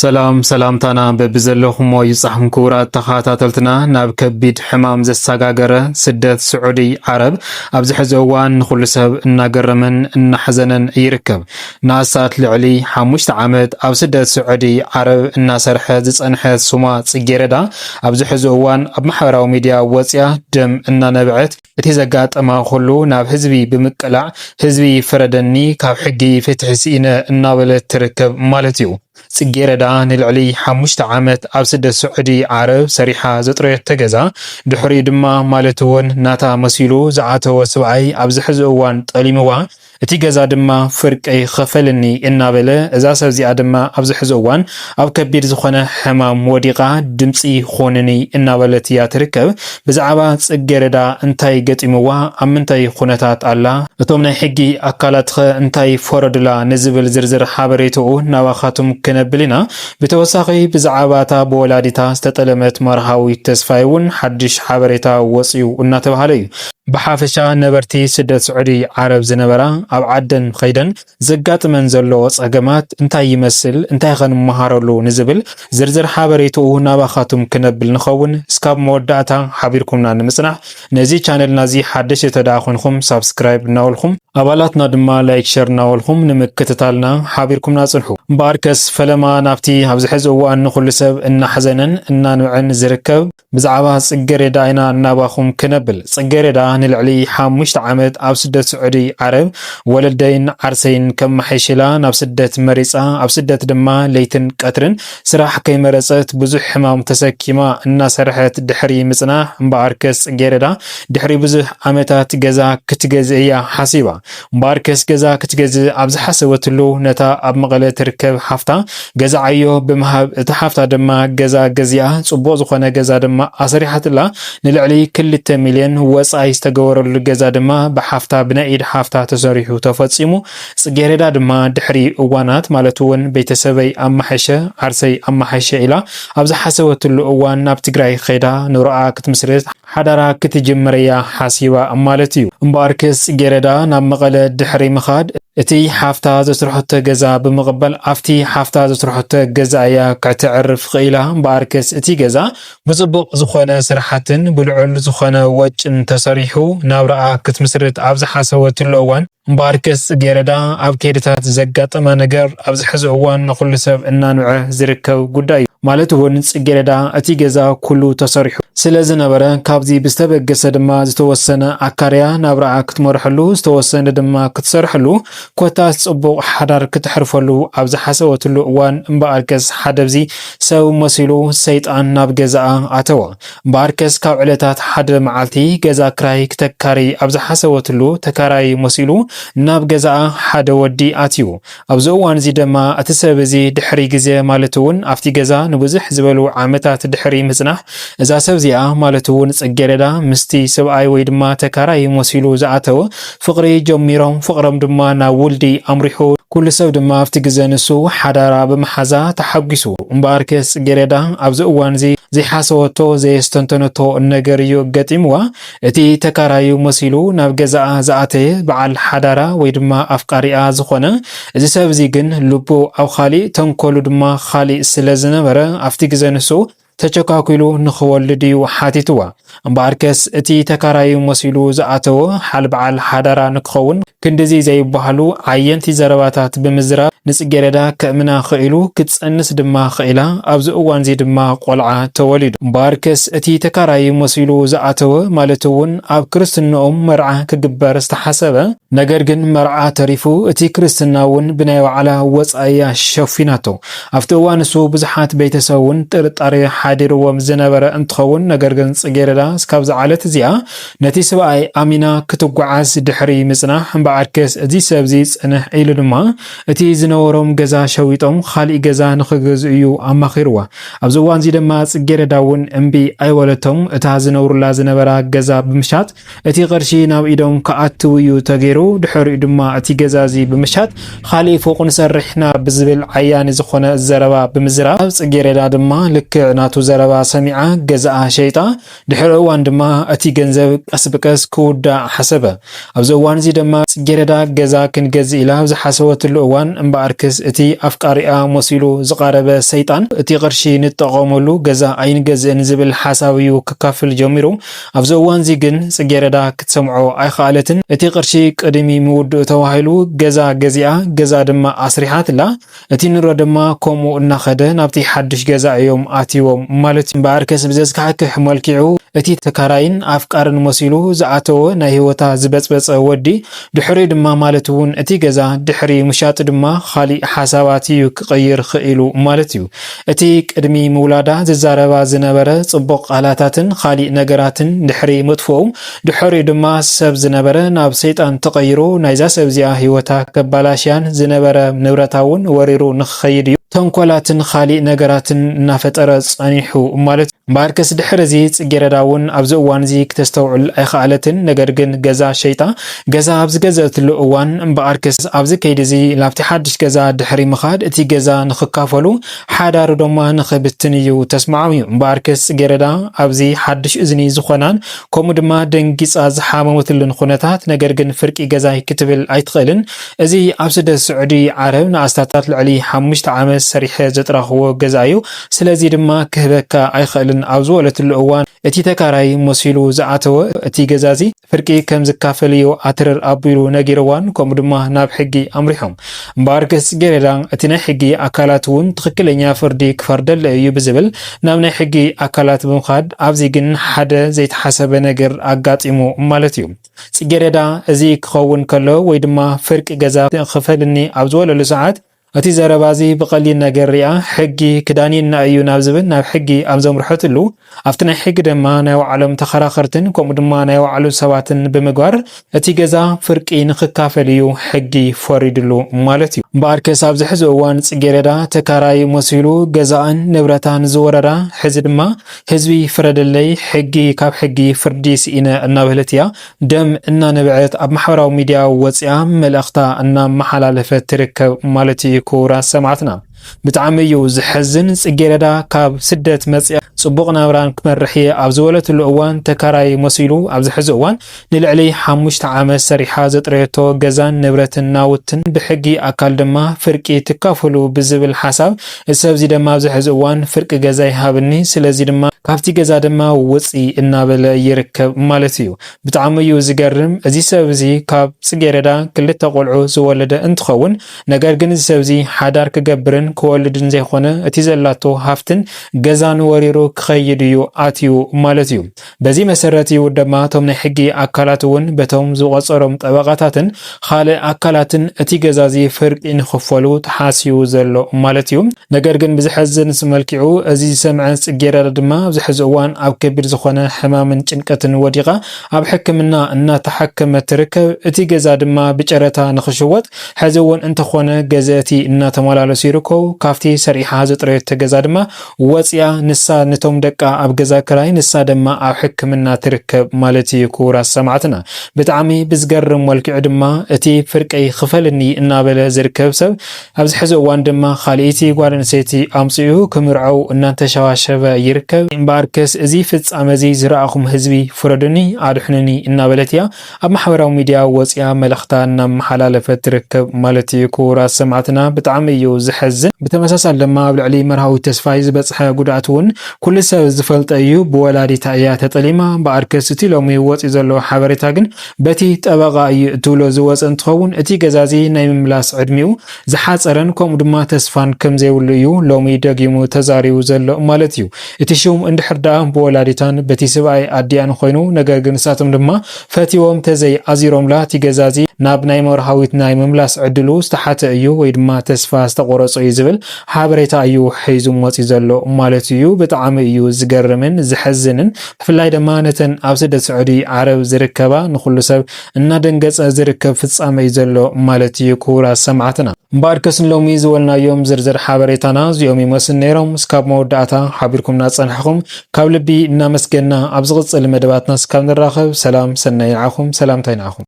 ሰላም ታና በብዘለኹም ይጻሕም ክቡራት ተኸታተልትና ናብ ከቢድ ሕማም ዘሰጋገረ ስደት ስዑዲ ዓረብ ኣብዚ ሕዚ እዋን ንኹሉ ሰብ እናገረመን እናሕዘነን ይርከብ። ንኣሳት ልዕሊ 5 ዓመት ኣብ ስደት ስዑዲ ዓረብ እናሰርሐ ዝጸንሐት ሱማ ጽጌረዳ ኣብዚ ሕዚ እዋን ኣብ ማሕበራዊ ሚድያ ወፅያ ደም እናነብዐት እቲ ዘጋጠማ ኩሉ ናብ ህዝቢ ብምቅላዕ ህዝቢ ፍረደኒ ካብ ሕጊ ፍትሒ ሲኢነ እናበለት ትርከብ ማለት እዩ። ጽጌረዳ ንልዕሊ 5 ዓመት ኣብ ስደት ስዑዲ ዓረብ ሰሪሓ ዘጥረየት ተገዛ ድሕሪ ድማ ማለት እውን ናታ መሲሉ ዝዓተወ ሰብኣይ ኣብዚ ሕዚ እዋን ጠሊምዋ እቲ ገዛ ድማ ፍርቀይ ኸፈልኒ እናበለ እዛ ሰብ እዚኣ ድማ ኣብዚ ሕዚ እዋን ኣብ ከቢድ ዝኾነ ሕማም ወዲቓ ድምፂ ኾንኒ እናበለት እያ ትርከብ። ብዛዕባ ጽጌረዳ እንታይ ገጢምዋ ኣብ ምንታይ ኩነታት ኣላ እቶም ናይ ሕጊ ኣካላት እንታይ ፈረዱላ ንዝብል ዝርዝር ሓበሬትኡ ናባኻቱም ክነብል ኢና። ብተወሳኺ ብዛዕባታ ብወላዲታ ዝተጠለመት መርሃዊት ተስፋይ እውን ሓድሽ ሓበሬታ ወፅዩ እናተባሃለ እዩ። ብሓፈሻ ነበርቲ ስደት ስዑዲ ዓረብ ዝነበራ ኣብ ዓደን ኸይደን ዘጋጥመን ዘሎ ጸገማት እንታይ ይመስል እንታይ ኸንመሃረሉ ንዝብል ዝርዝር ሓበሬትኡ ናባኻቱም ክነብል ንኸውን እስካብ መወዳእታ ሓቢርኩምና ንምጽናሕ ነዚ ቻነልና እዚ ሓድሽ የተዳኣ ኮንኩም ሳብስክራይብ እናበልኩም ኣባላትና ድማ ላይክ ሸር እናበልኩም ንምክትታልና ሓቢርኩምና ጽንሑ። እምበኣርከስ ፈለማ ናብቲ ኣብዚ ሕዚ እዋን ንኹሉ ሰብ እናሕዘነን እናንብዕን ዝርከብ ብዛዕባ ጽጌረዳ ኢና እናባኹም ክነብል። ጽጌረዳ ንልዕሊ 5 ዓመት ኣብ ስደት ስዑዲ ዓረብ ወለደይን ዓርሰይን ከም ማሕሽላ ናብ ስደት መሪፃ ኣብ ስደት ድማ ለይትን ቀትርን ስራሕ ከይመረፀት ብዙሕ ሕማም ተሰኪማ እናሰርሐት ድሕሪ ምጽናሕ እምበኣርከስ ጽጌረዳ ድሕሪ ብዙሕ ዓመታት ገዛ ክትገዝእ እያ ሓሲባ። እምበኣርከስ ገዛ ክትገዝእ ኣብ ዝሓሰበትሉ ነታ ኣብ መቐለ ትርከብ ሓፍታ ገዛ ዓዮ ብምሃብ እቲ ሓፍታ ድማ ገዛ ገዚኣ ጽቡቕ ዝኾነ ገዛ ድማ ኣሰሪሓትላ ንልዕሊ 2 ሚልዮን ወጻይ ዝተገበረሉ ገዛ ድማ ብሓፍታ ብናይ ኢድ ሓፍታ ተሰሪሑ ተፈጺሙ። ጽጌረዳ ድማ ድሕሪ እዋናት ማለት እውን ቤተሰበይ ኣማሐሸ ዓርሰይ ኣማሐሸ ኢላ ኣብ ዝሓሰበትሉ እዋን ናብ ትግራይ ኸይዳ ንሮኣ ክትምስርት ሓዳራ ክትጅምርያ ሓሲባ ማለት እዩ። እምበኣርከስ ጽጌረዳ ናብ መቐለ ድሕሪ ምኻድ እቲ ሓፍታ ዘስርሖቶ ገዛ ብምቕበል ኣብቲ ሓፍታ ዘስርሖቶ ገዛ እያ ክትዕርፍ ኽኢላ። እምበኣርከስ እቲ ገዛ ብጽቡቕ ዝኾነ ስራሓትን ብልዑል ዝኾነ ወጭን ተሰሪሑ ናብራኣ ክትምስርት ኣብ ዝሓሰበትሉ እዋን እምበኣርከስ ጽጌረዳ ኣብ ከይድታት ዘጋጠመ ነገር ኣብዚ ሕዚ እዋን ንኹሉ ሰብ እናንብዐ ዝርከብ ጉዳይ እዩ። ማለት እውን ጽጌረዳ እቲ ገዛ ኩሉ ተሰሪሑ ስለ ዝነበረ ካብዚ ብዝተበገሰ ድማ ዝተወሰነ ኣካርያ ናብራኣ ክትመርሐሉ ዝተወሰነ ድማ ክትሰርሐሉ ኮታስ ጽቡቕ ሓዳር ክትሕርፈሉ ኣብ ዝሓሰበትሉ እዋን እምበኣርከስ ሓደብዚ ሰብ መሲሉ ሰይጣን ናብ ገዛኣ ኣተወ። እምበኣርከስ ካብ ዕለታት ሓደ መዓልቲ ገዛ ክራይ ክተካሪ ኣብ ዝሓሰበትሉ ተካራይ መሲሉ ናብ ገዛኣ ሓደ ወዲ ኣትዩ። ኣብዚ እዋን እዚ ድማ እቲ ሰብ እዚ ድሕሪ ግዜ ማለት እውን ኣብቲ ገዛ ንብዙሕ ዝበሉ ዓመታት ድሕሪ ምጽናሕ እዛ ሰብ እዚኣ ማለት እውን ጽጌረዳ ምስቲ ሰብኣይ ወይ ድማ ተካራይ መሲሉ ዝኣተወ ፍቕሪ ጀሚሮም ፍቕሮም ድማ ናብ ውልዲ ኣምሪሑ ኩሉ ሰብ ድማ ኣብቲ ግዜ ንሱ ሓዳራ ብምሓዛ ተሓጒሱ። እምበኣርከስ ጽጌረዳ ኣብዚ እዋን እዚ ዘይሓሰበቶ ዘየስተንተነቶ ነገር እዩ ገጢምዋ። እቲ ተካራዩ መሲሉ ናብ ገዛኣ ዝኣተየ በዓል ሓዳራ ወይ ድማ ኣፍቃሪኣ ዝኾነ እዚ ሰብ እዚ ግን ልቡ ኣብ ኻሊእ ተንኮሉ ድማ ኻሊእ ስለ ዝነበረ ኣብቲ ግዜ ንሱ ተቸካኪሉ ንኽወልድ እዩ ሓቲትዋ። እምበኣርከስ እቲ ተካራዩ መሲሉ ዝኣተወ በዓል ሓዳራ ንክኸውን ክንዲዚ ዘይበሃሉ ዓየንቲ ዘረባታት ብምዝራብ ንጽጌረዳ ከእምና ኽኢሉ ክትጸንስ ድማ ኽኢላ ኣብዚ እዋን እዚ ድማ ቆልዓ ተወሊዱ። እምበኣርከስ እቲ ተካራዩ መሲሉ ዝኣተወ ማለት እውን ኣብ ክርስትናኦም መርዓ ክግበር ዝተሓሰበ ነገር ግን መርዓ ተሪፉ እቲ ክርስትና እውን ብናይ ባዕላ ወጻእያ ሸፊናቶ። ኣብቲ እዋን እሱ ብዙሓት ቤተሰብ እውን ጥርጣሬ ሓዲርዎም ዝነበረ እንትኸውን ነገር ግን ጽጌረዳ እስካብ ዝዓለት እዚኣ ነቲ ሰብኣይ ኣሚና ክትጓዓዝ ድሕሪ ምጽናሕ እምበኣርከስ እዚ ሰብ እዚ ጽንሕ ኢሉ ድማ እቲ ዝነበሮም ገዛ ሸዊጦም ኻሊእ ገዛ ንኽገዝኡ ኣማኺርዋ። ኣብዚ እዋን እዚ ድማ ጽጌረዳ እውን እምቢ ኣይወለቶም እታ ዝነብሩላ ዝነበራ ገዛ ብምሻጥ እቲ ቅርሺ ናብ ኢዶም ከኣትው እዩ ተገይሩ ድሕሪኡ ድማ እቲ ገዛ እዚ ብምሻጥ ኻሊእ ፎቅ ንሰርሕና ብዝብል ዓያኒ ዝኾነ ዘረባ ብምዝራብ ጽጌረዳ ድማ ልክዕ ናቱ ዘረባ ሰሚዓ ገዛኣ ሸይጣ ድሕሪ እዋን ድማ እቲ ገንዘብ ቀስ በቀስ ክውዳእ ሓሰበ ኣብዚ እዋን እዚ ድማ ጽጌረዳ ገዛ ክንገዝእ ኢላ ዝሓሰበትሉ እዋን እምበኣርክስ እቲ ኣፍቃሪኣ መሲሉ ዝቃረበ ሰይጣን እቲ ቅርሺ ንጠቀመሉ ገዛ ኣይንገዝእን ዝብል ሓሳብ እዩ ክካፍል ጀሚሩ ኣብዚ እዋን እዚ ግን ጽጌረዳ ክትሰምዖ ኣይከኣለትን እቲ ቅርሺ ቅድሚ ምውድእ ተባሂሉ ገዛ ገዚኣ ገዛ ድማ ኣስሪሓትላ እቲ ንሮ ድማ ከምኡ እናኸደ ናብቲ ሓድሽ ገዛ እዮም ኣትዮም ማለት እምበኣርክስ ብዘስካሕክሕ መልክዑ እቲ ተካራይን ኣፍቃርን መሲሉ ዝኣተወ ናይ ህይወታ ዝበጽበጸ ወዲ ድሕሪ ድማ ማለት እውን እቲ ገዛ ድሕሪ ምሻጥ ድማ खाली ሓሳባት እዩ ክቀይር ክኢሉ ማለት እዩ እቲ ቅድሚ ምውላዳ ዝዛረባ ዝነበረ ጽቡቕ ቃላታትን खाली ነገራትን ድሕሪ መጥፎው ድሕሪ ድማ ሰብ ዝነበረ ናብ ሰይጣን ተቀይሩ ናይዛ ሰብዚያ ህይወታ ከባላሽያን ዝነበረ ንብረታውን ወሪሩ ንኽኸይድ እዩ ተንኮላትን खाली ነገራትን እናፈጠረ ጸኒሑ ማለት ባርከስ ድሕርዚ ጽጌረዳውን ኣብዚ እዋን እዚ ክተስተውዕል ኣይከኣለትን ነገር ግን ገዛ ሸይጣ ገዛ ኣብዚ ገዛትሉ እዋን እምበኣርክስ ኣብዚ ከይድዚ ላብቲ ሓድሽ ገዛ ድሕሪ ምኻድ እቲ ገዛ ንኽካፈሉ ሓዳሩ ድማ ንኽብትን እዩ ተስማዕም እዩ እምበኣርክስ ጽጌረዳ ኣብዚ ሓድሽ እዝኒ ዝኾናን ከምኡ ድማ ደንጊጻ ዝሓመመትልን ኩነታት ነገር ግን ፍርቂ ገዛ ክትብል ኣይትኽእልን እዚ ኣብ ስደት ስዑዲ ዓረብ ንኣስታታት ልዕሊ 5 ዓመት ሰሪሐ ዘጥራኽዎ ገዛ እዩ ስለዚ ድማ ክህበካ ኣይኽእልን ኣብ ዝወለትሉ እዋን እቲ ተካራይ መሲሉ ዝኣተወ እቲ ገዛዚ ፍርቂ ከም ዝካፈል እዩ ኣትረር ኣቢሉ ነጊርዋን ከምኡ ድማ ናብ ሕጊ ኣምሪሖም እምበኣርክስ ጽጌረዳ እቲ ናይ ሕጊ ኣካላት እውን ትክክለኛ ፍርዲ ክፈርደለ እዩ ብዝብል ናብ ናይ ሕጊ ኣካላት ብምኻድ ኣብዚ ግን ሓደ ዘይተሓሰበ ነገር ኣጋጢሙ ማለት እዩ ጽጌረዳ እዚ ክኸውን ከሎ ወይ ድማ ፍርቂ ገዛ ክፈልኒ ኣብ ዝወለሉ ሰዓት እቲ ዘረባዚ ብቀሊል ነገር ሪኣ ሕጊ ክዳኒና እዩ ናብ ዝብል ናብ ሕጊ ኣብ ዘምርሐትሉ ኣብቲ ናይ ሕጊ ድማ ናይ ባዕሎም ተኸራኸርትን ከምኡ ድማ ናይ ባዕሉ ሰባትን ብምግባር እቲ ገዛ ፍርቂ ንኽካፈል እዩ ሕጊ ፈሪድሉ ማለት እዩ እምበኣርክስ ኣብዚ ሕዚ እዋን ጽጌረዳ ተካራይ መሲሉ ገዛን ንብረታን ዝወረራ ሕዚ ድማ ህዝቢ ፍረደለይ ሕጊ ካብ ሕጊ ፍርዲ ስኢነ እናበለት እያ ደም እናነብዐት ኣብ ማሕበራዊ ሚድያ ወፂኣ መልእኽታ እናመሓላለፈት ትርከብ ማለት እዩ كورا سمعتنا بتعميو زحزن ጽጌረዳ ካብ ስደት መጽያ ጽቡቕ ናብራን ክመርሕ ኣብ ዝወለትሉ እዋን ተካራይ መሲሉ ኣብ ዝሕዚ እዋን ንልዕሊ 5 ዓመት ሰሪሓ ዘጥረየቶ ገዛን ንብረትን ናውትን ብሕጊ ኣካል ድማ ፍርቂ ትካፈሉ ብዝብል ሓሳብ ሰብዚ ድማ ኣብ ዝሕዚ እዋን ፍርቂ ገዛ ይሃብኒ ስለዚ ድማ ካብቲ ገዛ ድማ ውጪ እናበለ ይርከብ ማለት እዩ ብጣዕሚዩ ዝገርም እዚ ሰብዚ ካብ ጽጌረዳ ክልተ ቆልዑ ዝወለደ እንትኸውን ነገር ግን እዚ ሰብዚ ሓዳር ክገብርን ክወልድን ዘይኾነ እቲ ዘላቶ ሃፍትን ገዛን ወሪሩ ክኸይድ እዩ ኣትዩ ማለት እዩ በዚ መሰረት እዩ ድማ ቶም ናይ ሕጊ ኣካላት እውን በቶም ዝቆፀሮም ጠበቃታትን ካልእ ኣካላትን እቲ ገዛዚ ፍርቂ ንኽፈሉ ተሓስዩ ዘሎ ማለት እዩ ነገር ግን ብዝሕዝን መልክዑ እዚ ሰምዐ ጽጌረዳ ድማ ዝሕዝ እዋን ኣብ ከቢድ ዝኾነ ሕማምን ጭንቀትን ወዲቓ ኣብ ሕክምና እናተሐከመት ትርከብ እቲ ገዛ ድማ ብጨረታ ንኽሽወጥ ሕዚ እውን እንተኾነ ገዛቲ እናተመላለሱ ይርከቡ ካፍቲ ሰሪሓ ዘጥረየት ገዛ ድማ ወጽያ ንሳ ነቶም ደቃ ኣብ ገዛ ክራይ ንሳ ድማ ኣብ ሕክምና ትርከብ ማለት እዩ ኩራ ሰማዕትና ብጣዕሚ ብዝገርም መልክዑ ድማ እቲ ፍርቀይ ክፈልኒ እናበለ ዝርከብ ሰብ ኣብዚ ሕዚ እዋን ድማ ኻልኢቲ ጓል ኣንስተይቲ ኣምጽኡ ክምርዐው እናተሸዋሸበ ይርከብ እምበኣርክስ እዚ ፍጻመዚ ዝረኣኹም ህዝቢ ፍረዱኒ ኣድሕኑኒ እናበለት እያ ኣብ ማሕበራዊ ሚድያ ወጽያ መልእኽታ እናመሓላለፈት ትርከብ ማለት እዩ ኩራ ሰማዕትና ብጣዕሚ እዩ ዝሕዝን بتمساسل لما بالعلي مرهاوي تسفاي زبصح ጉዳት እውን ኩሉ ሰብ ዝፈልጠ እዩ ብወላዲታ እያ ተጠሊማ በአርከስቲ ሎሚ ወጽ ዘሎ ሓበሬታ ግን በቲ ጠበቃ እዩ ትብሎ ዝወጽ እንትኸውን እቲ ገዛዚ ናይ ምምላስ ዕድሚው ዝሓፀረን ከም ድማ ተስፋን ከም ዘይብሉ እዩ ሎሚ ደጊሙ ተዛሪው ዘሎ ማለት እዩ እቲ ሹም እንድሕርዳ ብወላዲታን በቲ ሰብኣይ ኣድያን ኮይኑ ነገር ግን ሳቶም ድማ ፈቲዎም ተዘይ ኣዚሮምላ እቲ ገዛዚ ናብ ናይ መርሃዊት ናይ ምምላስ ዕድሉ ዝተሓተ እዩ ወይ ድማ ተስፋ ዝተቆረጸ እዩ ዝብል ሓበሬታ እዩ ሒዙ ወጽ ዘሎ ማለት እዩ በጣም እዩ ዝገርምን ዝሕዝንን ብፍላይ ድማ ነተን ኣብ ስደት ስዑዲ ዓረብ ዝርከባ ንኹሉ ሰብ እናደንገጸ ዝርከብ ፍጻመ እዩ ዘሎ ማለት እዩ ኩራ ሰማዕትና ባርከስን ሎሚ ዝወልናዮም ዝርዝር ሓበሬታና እዚኦም ይመስል ነይሮም እስካብ መወዳእታ ሓቢርኩምና ጸንሕኹም ካብ ልቢ እናመስገና ኣብ ዝቕጽል መደባትና እስካብ ንራኸብ ሰላም ሰናይ ንዓኹም ሰላምታይ ንዓኹም